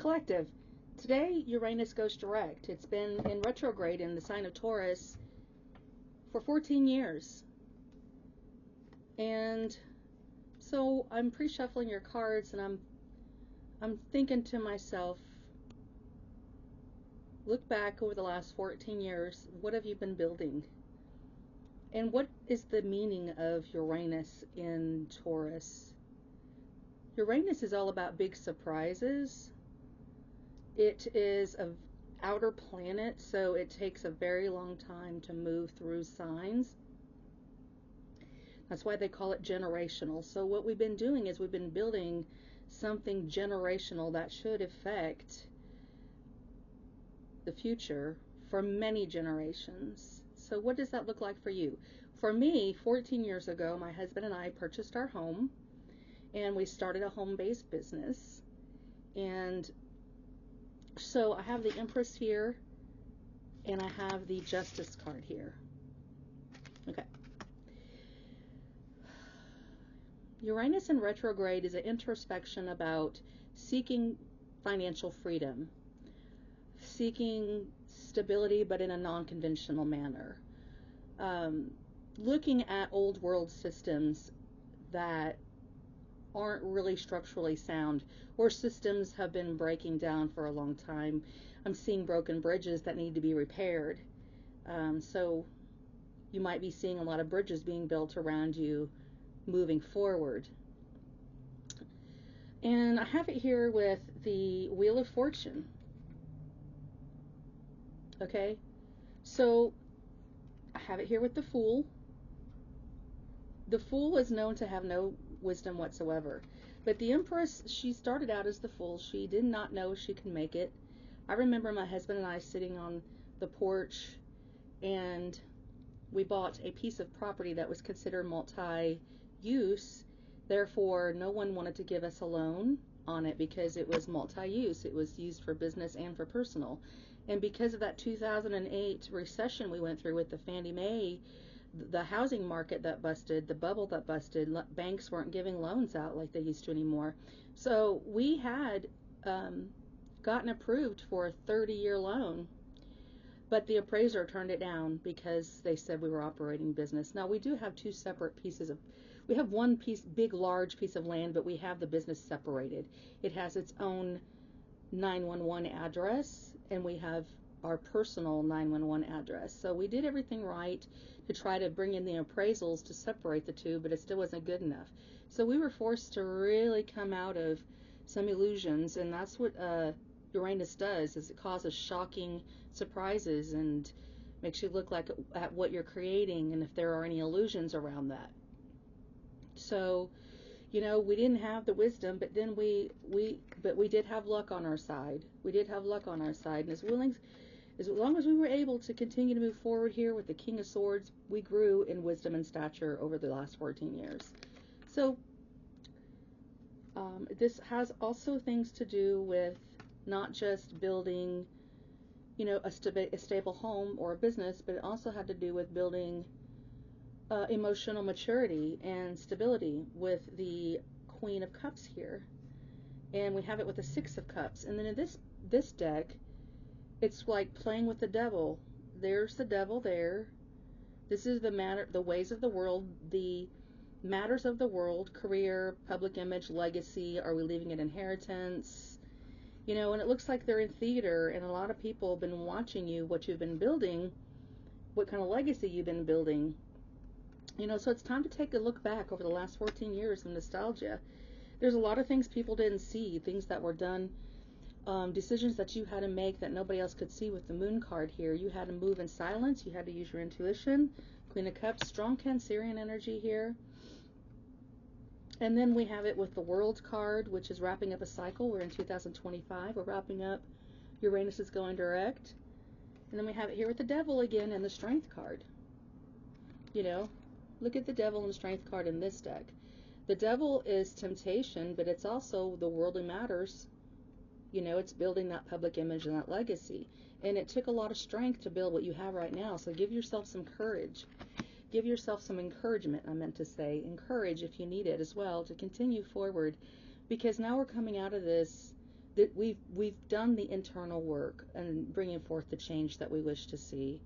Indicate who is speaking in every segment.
Speaker 1: Collective. Today, Uranus goes direct. It's been in retrograde in the sign of Taurus for 14 years. And so I'm pre-shuffling your cards, and I'm thinking to myself, look back over the last 14 years, what have you been building? And what is the meaning of Uranus in Taurus? Uranus is all about big surprises. It is an outer planet, so it takes a very long time to move through signs. That's why they call it generational. So what we've been doing is we've been building something generational that should affect the future for many generations. So what does that look like for you? For me, 14 years ago, my husband and I purchased our home, and we started a home-based business. And so I have the Empress here, and I have the Justice card here. Okay. Uranus in retrograde is an introspection about seeking financial freedom, seeking stability, but in a non-conventional manner. Looking at old world systems that aren't really structurally sound, or systems have been breaking down for a long time. I'm seeing broken bridges that need to be repaired. So you might be seeing a lot of bridges being built around you moving forward. And I have it here with the Wheel of Fortune. Okay, so I have it here with the Fool. The Fool is known to have no wisdom whatsoever. But the Empress, she started out as the Fool. She did not know she could make it. I remember my husband and I sitting on the porch, and we bought a piece of property that was considered multi-use. Therefore, no one wanted to give us a loan on it because it was multi-use. It was used for business and for personal. And because of that 2008 recession we went through with the Fannie Mae, the housing market that busted, the bubble that busted, banks weren't giving loans out like they used to anymore. So we had gotten approved for a 30-year loan, but the appraiser turned it down because they said we were operating business. Now, we do have two separate pieces of, we have one piece, big, large piece of land, but we have the business separated. It has its own 911 address, and we have our personal 911 address. So we did everything right to try to bring in the appraisals to separate the two, but it still wasn't good enough. So we were forced to really come out of some illusions, and that's what Uranus does, is it causes shocking surprises and makes you look like at what you're creating and if there are any illusions around that. So, you know, we didn't have the wisdom, but then we did have luck on our side. We did have luck on our side, and as long as we were able to continue to move forward here with the King of Swords, we grew in wisdom and stature over the last 14 years. So this has also things to do with not just building, you know, a stable home or a business, but it also had to do with building emotional maturity and stability with the Queen of Cups here. And we have it with the Six of Cups. And then in this deck, it's like playing with the devil. There's the devil there. This is the ways of the world, the matters of the world, career, public image, legacy. Are we leaving an inheritance? You know, and it looks like they're in theater, and a lot of people have been watching you, what you've been building, what kind of legacy you've been building. You know, so it's time to take a look back over the last 14 years of nostalgia. There's a lot of things people didn't see, things that were done, decisions that you had to make that nobody else could see with the Moon card here. You had to move in silence. You had to use your intuition. Queen of Cups, strong Cancerian energy here. And then we have it with the World card, which is wrapping up a cycle. We're in 2025. We're wrapping up. Uranus is going direct. And then we have it here with the Devil again and the Strength card. You know, look at the Devil and the Strength card in this deck. The Devil is temptation, but it's also the worldly matters. You know, it's building that public image and that legacy. And it took a lot of strength to build what you have right now. So give yourself some courage. Give yourself some encouragement, I meant to say. Encourage if you need it as well to continue forward. Because now we're coming out of this that we've done the internal work and bringing forth the change that we wish to see.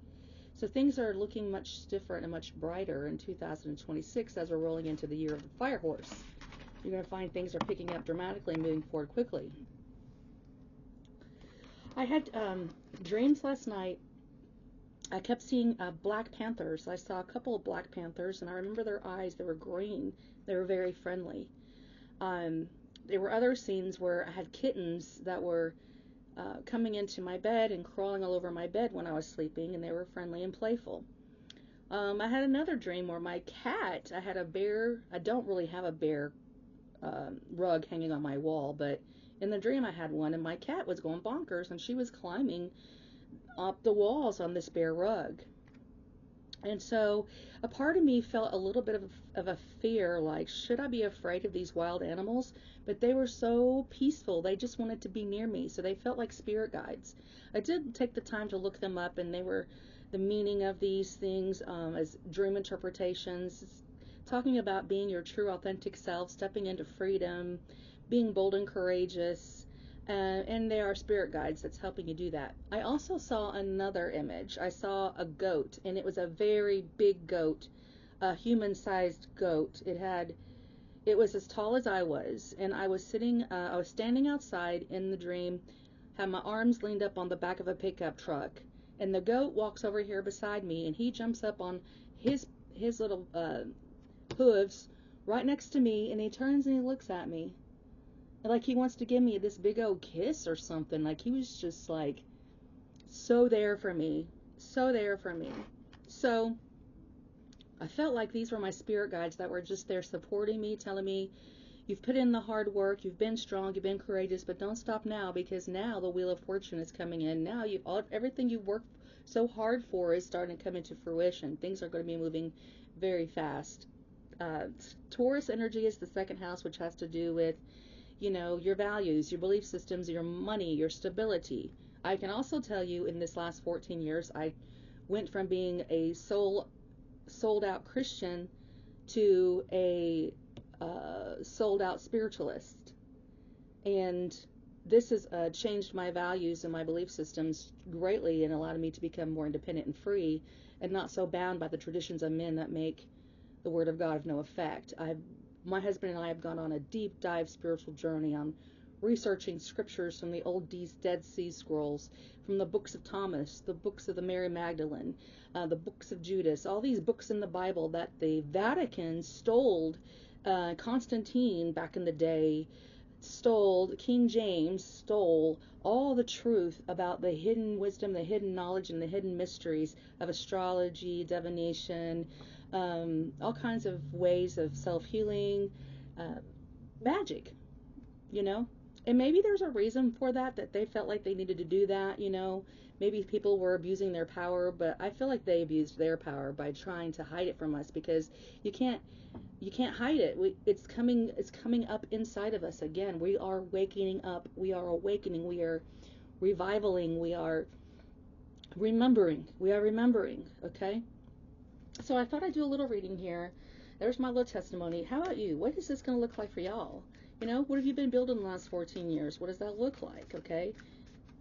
Speaker 1: So things are looking much different and much brighter in 2026 as we're rolling into the year of the fire horse. You're going to find things are picking up dramatically, moving forward quickly. I had dreams last night. I kept seeing black panthers. I saw a couple of black panthers, and I remember their eyes. They were green. They were very friendly. There were other scenes where I had kittens that were coming into my bed and crawling all over my bed when I was sleeping, and they were friendly and playful. I had another dream where my cat, I had a bear. I don't really have a bear rug hanging on my wall, but in the dream I had one, and my cat was going bonkers, and she was climbing up the walls on this bear rug. And so a part of me felt a little bit of a fear, like, should I be afraid of these wild animals? But they were so peaceful. They just wanted to be near me. So they felt like spirit guides. I did take the time to look them up, and they were the meaning of these things as dream interpretations. It's talking about being your true, authentic self, stepping into freedom, being bold and courageous. And they are spirit guides that's helping you do that. I also saw another image. I saw a goat, and it was a very big goat, a human-sized goat. It was as tall as I was, and I was standing outside in the dream, had my arms leaned up on the back of a pickup truck, and the goat walks over here beside me, and he jumps up on his little hooves right next to me, and he turns and he looks at me. Like he wants to give me this big old kiss or something. Like he was just like so there for me. So there for me. So I felt like these were my spirit guides that were just there supporting me, telling me, you've put in the hard work, you've been strong, you've been courageous, but don't stop now, because now the wheel of fortune is coming in. Now everything you've worked so hard for is starting to come into fruition. Things are going to be moving very fast. Taurus energy is the second house, which has to do with your values, your belief systems, your money, your stability. I can also tell you in this last 14 years, I went from being a sold out Christian to a sold out spiritualist. And this has changed my values and my belief systems greatly and allowed me to become more independent and free and not so bound by the traditions of men that make the Word of God of no effect. My husband and I have gone on a deep dive spiritual journey on researching scriptures from the old Dead Sea Scrolls, from the books of Thomas, the books of the Mary Magdalene, the books of Judas, all these books in the Bible that the Vatican stole. Constantine back in the day stole, King James stole all the truth about the hidden wisdom, the hidden knowledge, and the hidden mysteries of astrology, divination, all kinds of ways of self-healing, magic, and maybe there's a reason for that they felt like they needed to do that. Maybe people were abusing their power, but I feel like they abused their power by trying to hide it from us, because you can't hide it. It's coming up inside of us again. We are waking up, we are awakening, we are revivaling, we are remembering, okay? So I thought I'd do a little reading here. There's my little testimony. How about you? What is this going to look like for y'all? What have you been building the last 14 years? What does that look like, okay?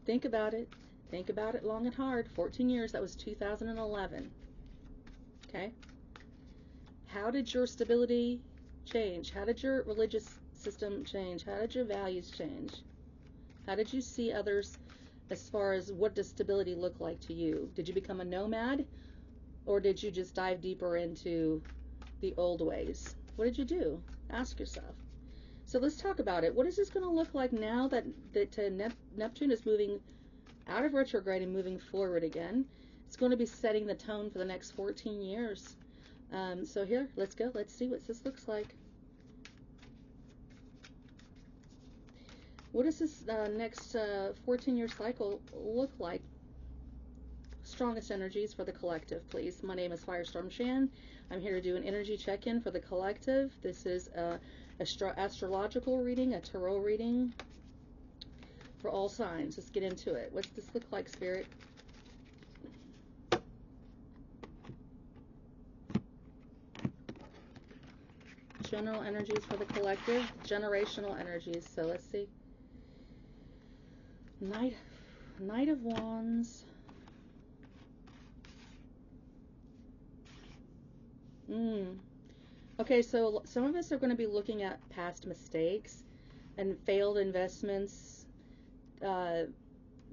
Speaker 1: Think about it. Think about it long and hard. 14 years, that was 2011. Okay? How did your stability change? How did your religious system change? How did your values change? How did you see others as far as what does stability look like to you? Did you become a nomad? Or did you just dive deeper into the old ways? What did you do? Ask yourself. So let's talk about it. What is this going to look like now that Neptune is moving out of retrograde and moving forward again? It's going to be setting the tone for the next 14 years. So here, let's go. Let's see what this looks like. What does this next 14-year cycle look like? Strongest energies for the collective, please. My name is Firestorm Shan. I'm here to do an energy check-in for the collective. This is a astrological reading, a tarot reading for all signs. Let's get into it. What's this look like, Spirit? General energies for the collective, generational energies. So let's see. Knight of Wands. Okay, so some of us are going to be looking at past mistakes and failed investments,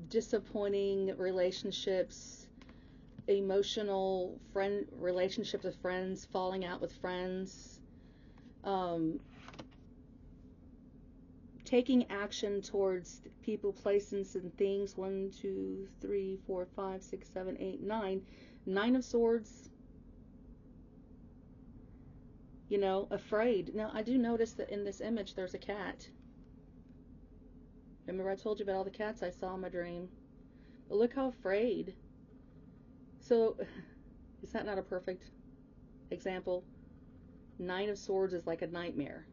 Speaker 1: disappointing relationships, emotional relationships with friends, falling out with friends, taking action towards people, places, and things. 1, 2, 3, 4, 5, 6, 7, 8, 9. 9 of Swords. You know, afraid. Now, I do notice that in this image there's a cat. Remember I told you about all the cats I saw in my dream? But look how afraid. So, is that not a perfect example? 9 of Swords is like a nightmare.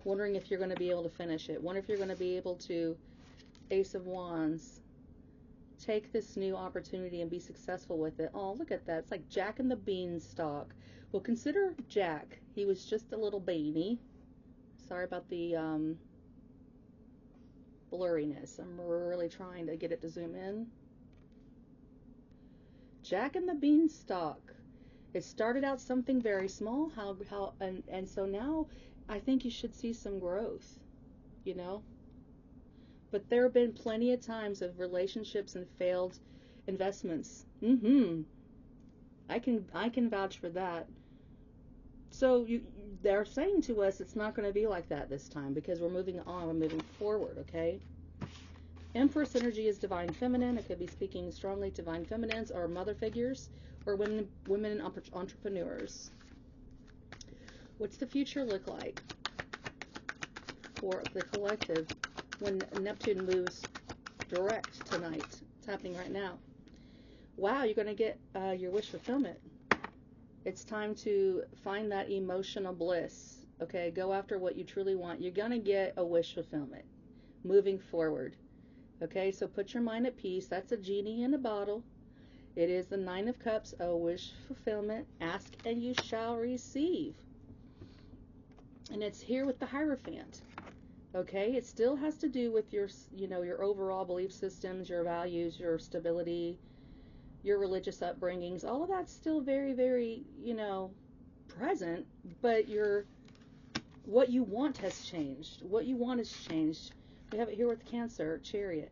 Speaker 1: Wondering if you're going to be able to finish it. Wonder if you're going to be able to, Ace of Wands, take this new opportunity and be successful with it. Oh, look at that. It's like Jack and the Beanstalk. Well, consider Jack. He was just a little beanie. Sorry about the blurriness. I'm really trying to get it to zoom in. Jack and the Beanstalk. It started out something very small. And so now I think you should see some growth, you know? But there have been plenty of times of relationships and failed investments. I can vouch for that. So they're saying to us it's not going to be like that this time because we're moving on, we're moving forward, okay? Empress energy is divine feminine. It could be speaking strongly to divine feminines or mother figures or women entrepreneurs. What's the future look like for the collective when Neptune moves direct tonight? It's happening right now. Wow, you're going to get your wish fulfillment. It's time to find that emotional bliss. Okay, go after what you truly want. You're going to get a wish fulfillment moving forward. Okay, so put your mind at peace. That's a genie in a bottle. It is the 9 of Cups, a wish fulfillment. Ask and you shall receive. And it's here with the Hierophant. Okay, it still has to do with your, your overall belief systems, your values, your stability, your religious upbringings. All of that's still very, very, present, but what you want has changed. What you want has changed. We have it here with Cancer, Chariot.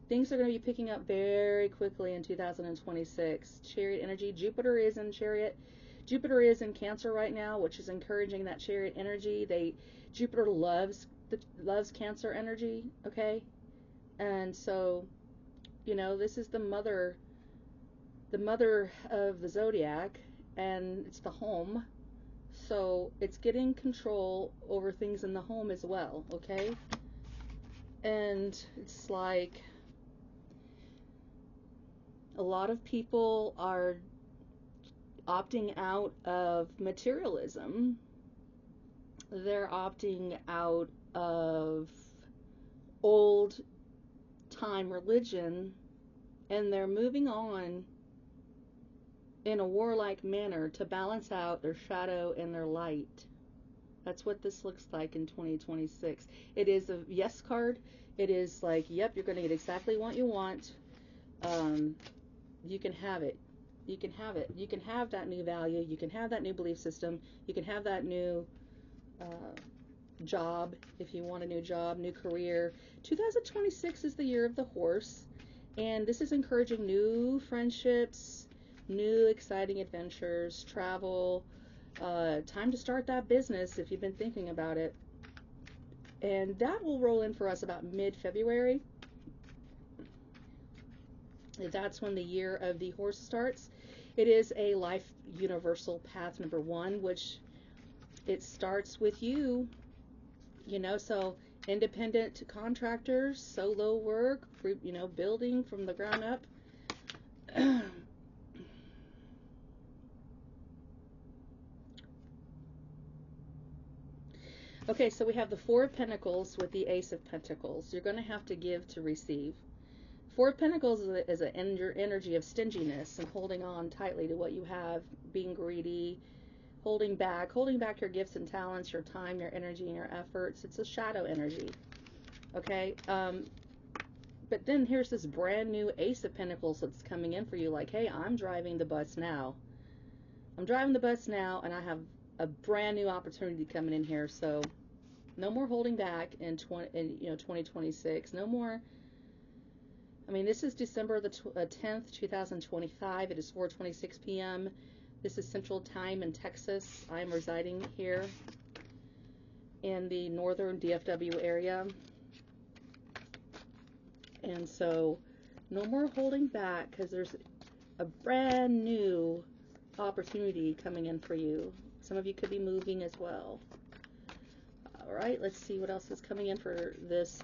Speaker 1: Things are going to be picking up very quickly in 2026. Chariot energy. Jupiter is in Chariot. Jupiter is in Cancer right now, which is encouraging that Chariot energy. Jupiter loves Cancer energy, okay? And so, this is the mother of the zodiac, and it's the home. So it's getting control over things in the home as well, okay? And it's like a lot of people are opting out of materialism. They're opting out of old time religion, and they're moving on in a warlike manner to balance out their shadow and their light. That's what this looks like in 2026. It is a yes card. It is like, yep, you're going to get exactly what you want. You can have it. You can have it. You can have that new value. You can have that new belief system. You can have that new job if you want a new job, new career. 2026 is the year of the horse, and this is encouraging new friendships, new exciting adventures, travel, time to start that business if you've been thinking about it. And that will roll in for us about mid-February. That's when the year of the horse starts. It is a life universal path number 1, which it starts with you, so independent contractors, solo work, building from the ground up. Okay, so we have the 4 of Pentacles with the Ace of Pentacles. You're going to have to give to receive. 4 of Pentacles is an energy of stinginess and holding on tightly to what you have, being greedy, holding back your gifts and talents, your time, your energy, and your efforts. It's a shadow energy. Okay? But then here's this brand new Ace of Pentacles that's coming in for you, like, hey, I'm driving the bus now. I'm driving the bus now, and I have a brand new opportunity coming in here. So no more holding back in 2026. No more. I mean, this is December the 10th, 2025. It is 4:26 p.m. This is Central Time in Texas. I am residing here in the northern DFW area. And so no more holding back, because there's a brand new opportunity coming in for you. Some of you could be moving as well. All right, let's see what else is coming in for this.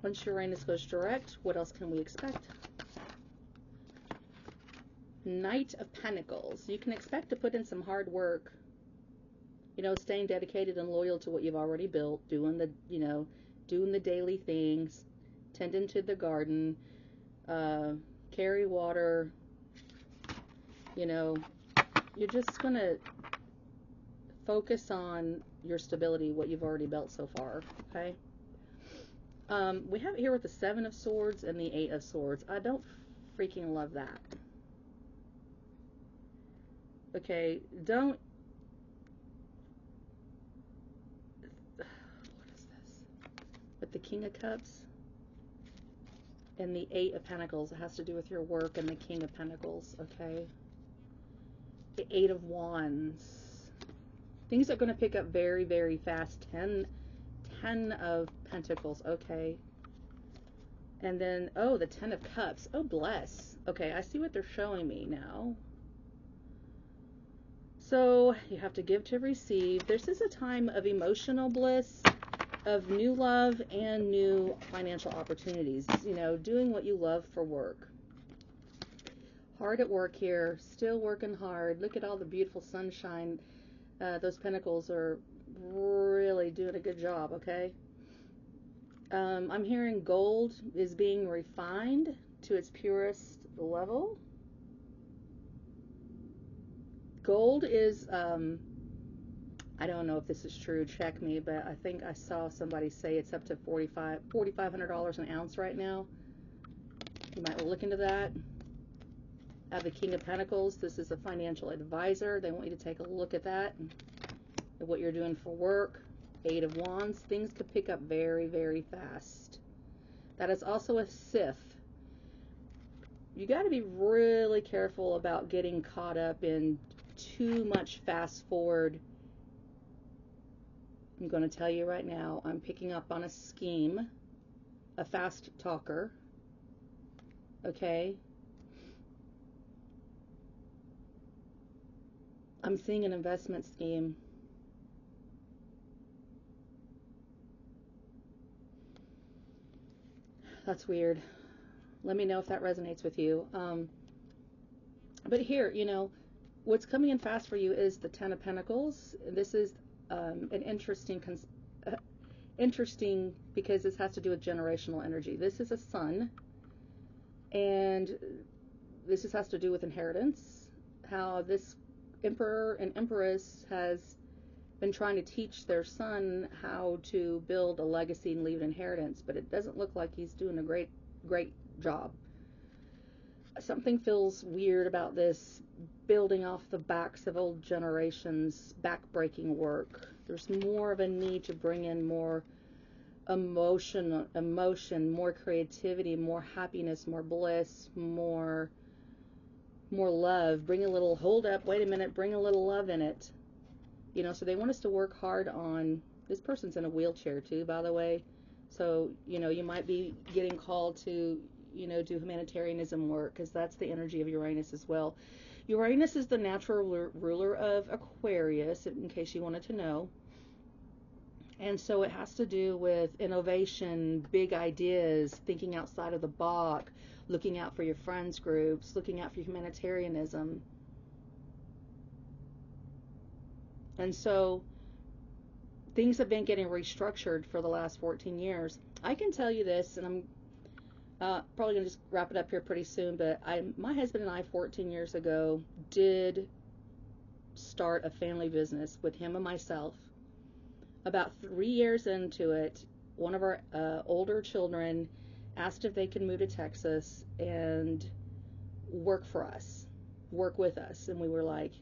Speaker 1: Once Uranus goes direct, what else can we expect? Knight of Pentacles. You can expect to put in some hard work, staying dedicated and loyal to what you've already built, doing the daily things, tending to the garden, carry water. You're just going to focus on your stability, what you've already built so far, okay? We have it here with the 7 of Swords and the 8 of Swords. I don't freaking love that. Okay, what is this? With the King of Cups and the 8 of Pentacles, it has to do with your work, and the King of Pentacles, okay? The 8 of Wands. Things are going to pick up very, very fast. 10 of Pentacles, okay. And then, oh, the 10 of Cups. Oh, bless. Okay, I see what they're showing me now. So, you have to give to receive. This is a time of emotional bliss, of new love, and new financial opportunities. Doing what you love for work. Hard at work here, still working hard. Look at all the beautiful sunshine. Those pentacles are really doing a good job, okay? I'm hearing gold is being refined to its purest level. Gold is, I don't know if this is true, check me, but I think I saw somebody say it's up to $4,500 an ounce right now. You might look into that. I have the King of Pentacles. This is a financial advisor. They want you to take a look at that, at what you're doing for work. 8 of Wands. Things could pick up very, very fast. That is also a Sith. You got to be really careful about getting caught up in too much fast forward. I'm going to tell you right now, I'm picking up on a scheme, a fast talker. Okay? I'm seeing an investment scheme. That's weird. Let me know if that resonates with you. But here, what's coming in fast for you is the 10 of Pentacles. This is an interesting because this has to do with generational energy. This is a sun, and this just has to do with inheritance. How this emperor and empress has been trying to teach their son how to build a legacy and leave an inheritance, but it doesn't look like he's doing a great job. Something feels weird about this, building off the backs of old generations, back-breaking work. There's more of a need to bring in more emotion, more creativity, more happiness, more bliss, more love. Bring a little, hold up, wait a minute, bring a little love in it. So they want us to work hard on, this person's in a wheelchair too, by the way. So, you might be getting called to, do humanitarianism work, because that's the energy of Uranus as well. Uranus is the natural ruler of Aquarius, in case you wanted to know. And so it has to do with innovation, big ideas, thinking outside of the box, looking out for your friends groups, looking out for humanitarianism. And so things have been getting restructured for the last 14 years. I can tell you this, and I'm probably going to just wrap it up here pretty soon, but my husband and I 14 years ago did start a family business with him and myself. About 3 years into it, one of our older children asked if they could move to Texas and work for us, work with us. And we were like,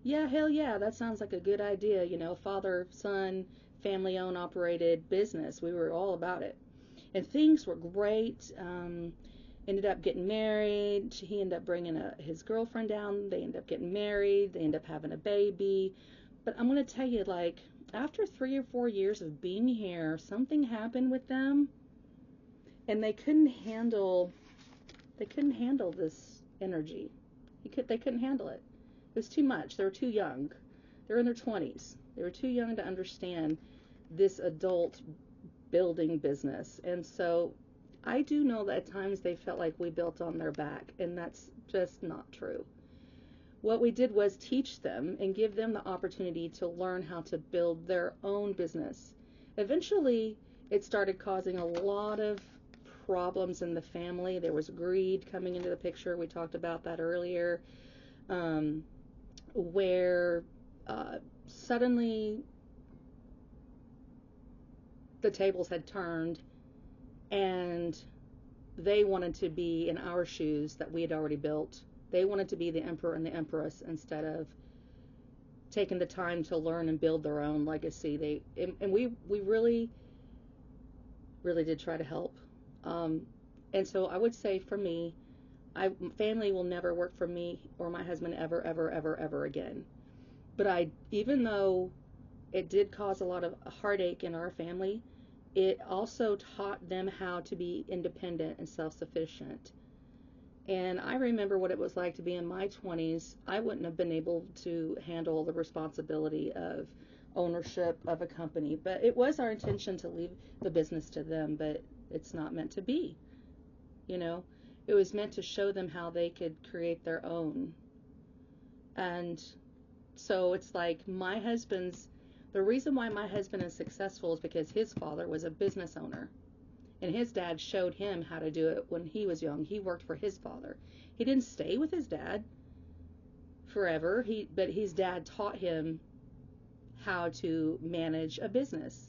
Speaker 1: yeah, hell yeah, that sounds like a good idea. You know, father, son, family owned, operated business. We were all about it. And things were great. Ended up getting married. He ended up bringing his girlfriend down. They ended up getting married. They ended up having a baby. But I'm going to tell you, like, after 3 or 4 years of being here, something happened with them, and they couldn't handle this energy. They couldn't handle it. It was too much. They were too young. They were in their 20s. They were too young to understand this adult building business. And so I do know that at times they felt like we built on their back, and that's just not true. What we did was teach them and give them the opportunity to learn how to build their own business. Eventually, it started causing a lot of problems in the family. There was greed coming into the picture. We talked about that earlier, where suddenly the tables had turned, and they wanted to be in our shoes that we had already built. They wanted to be the emperor and the empress instead of taking the time to learn and build their own legacy. We really did try to help. And so I would say for me, family will never work for me or my husband ever again. But even though it did cause a lot of heartache in our family, it also taught them how to be independent and self-sufficient. And I remember what it was like to be in my 20s. I wouldn't have been able to handle the responsibility of ownership of a company. But it was our intention to leave the business to them, but it's not meant to be. You know, it was meant to show them how they could create their own. And so it's like the reason why my husband is successful is because his father was a business owner. And his dad showed him how to do it when he was young. He worked for his father. He didn't stay with his dad forever, but his dad taught him how to manage a business.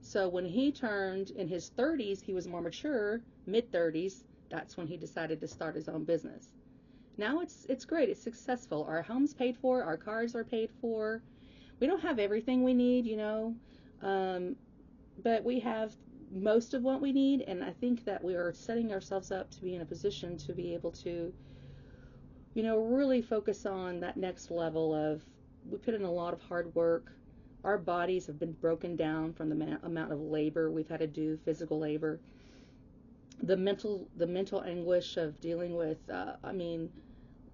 Speaker 1: So when he turned in his 30s, he was more mature, mid-30s, that's when he decided to start his own business. Now it's great. It's successful. Our home's paid for. Our cars are paid for. We don't have everything we need, you know, but we have most of what we need, and I think that we are setting ourselves up to be in a position to be able to, you know, really focus on that next level of, we put in a lot of hard work. Our bodies have been broken down from the amount of labor we've had to do, physical labor. The mental anguish of dealing with,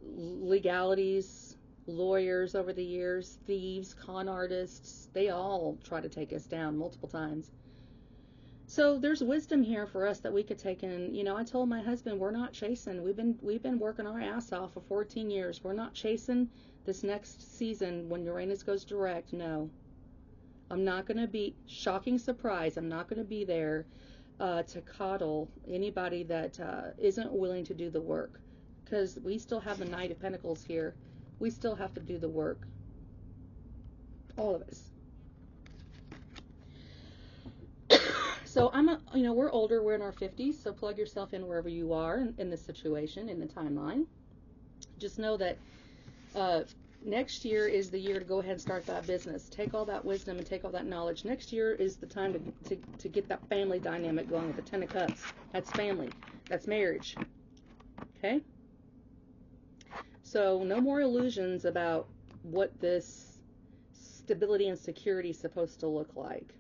Speaker 1: legalities, lawyers over the years, thieves, con artists, they all try to take us down multiple times. So there's wisdom here for us that we could take in. You know, I told my husband, we're not chasing. We've been working our ass off for 14 years. We're not chasing this next season when Uranus goes direct. No. I'm not going to be, shocking surprise, I'm not going to be there to coddle anybody that isn't willing to do the work. Because we still have the Knight of Pentacles here. We still have to do the work. All of us. So we're older, we're in our 50s, so plug yourself in wherever you are in this situation, in the timeline. Just know that next year is the year to go ahead and start that business. Take all that wisdom and take all that knowledge. Next year is the time to get that family dynamic going with the 10 of Cups. That's family. That's marriage. Okay? So no more illusions about what this stability and security is supposed to look like.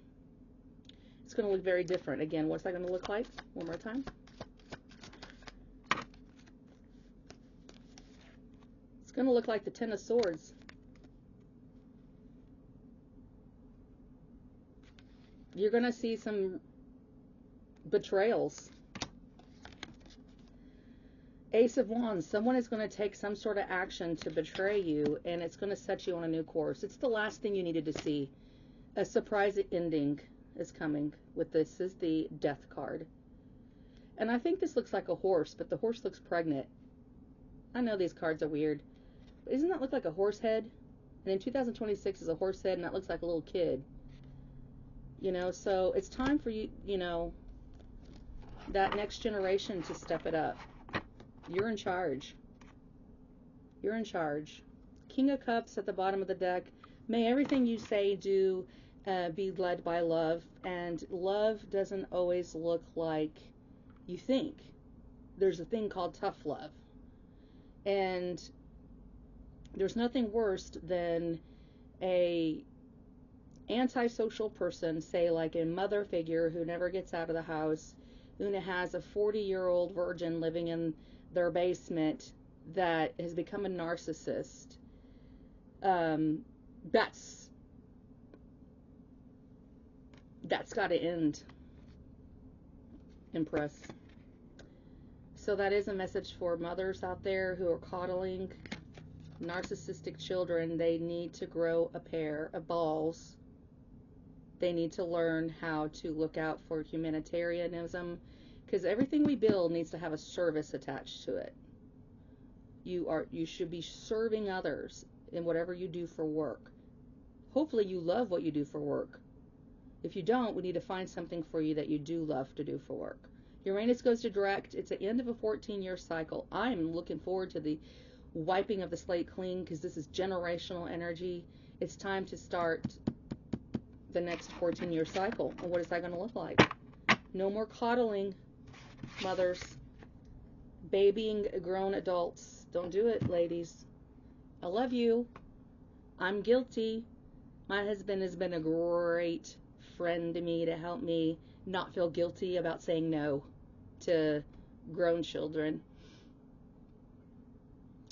Speaker 1: It's going to look very different. Again, what's that going to look like? One more time. It's going to look like the 10 of Swords. You're going to see some betrayals. Ace of Wands. Someone is going to take some sort of action to betray you, and it's going to set you on a new course. It's the last thing you needed to see. A surprise ending is coming with this. This is the Death card. And I think this looks like a horse, but the horse looks pregnant. I know these cards are weird, but doesn't that look like a horse head? And in 2026 is a horse head, and that looks like a little kid. So it's time for you, that next generation to step it up. You're in charge. You're in charge. King of Cups at the bottom of the deck. May everything you say, do, be led by love. And love doesn't always look like you think. There's a thing called tough love. And there's nothing worse than a antisocial person, say like a mother figure who never gets out of the house, who has a 40-year-old virgin living in their basement that has become a narcissist. That's got to end, Empress. So that is a message for mothers out there who are coddling narcissistic children. They need to grow a pair of balls. They need to learn how to look out for humanitarianism, because everything we build needs to have a service attached to it. You should be serving others in whatever you do for work. Hopefully you love what you do for work. If you don't, we need to find something for you that you do love to do for work. Uranus goes to direct. It's the end of a 14-year cycle. I'm looking forward to the wiping of the slate clean, because this is generational energy. It's time to start the next 14-year cycle. And what is that going to look like? No more coddling, mothers. Babying grown adults. Don't do it, ladies. I love you. I'm guilty. My husband has been a great friend to me to help me not feel guilty about saying no to grown children.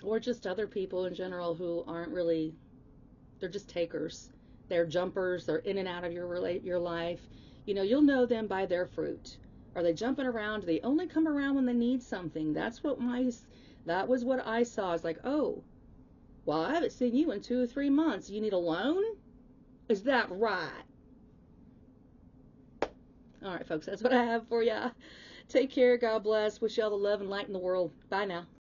Speaker 1: Or just other people in general who aren't really, they're just takers. They're jumpers. They're in and out of your life. You'll know them by their fruit. Are they jumping around? Do they only come around when they need something? That was what I saw. It's like, oh, well, I haven't seen you in 2 or 3 months. You need a loan? Is that right? All right, folks, that's what I have for ya. Take care. God bless. Wish y'all the love and light in the world. Bye now.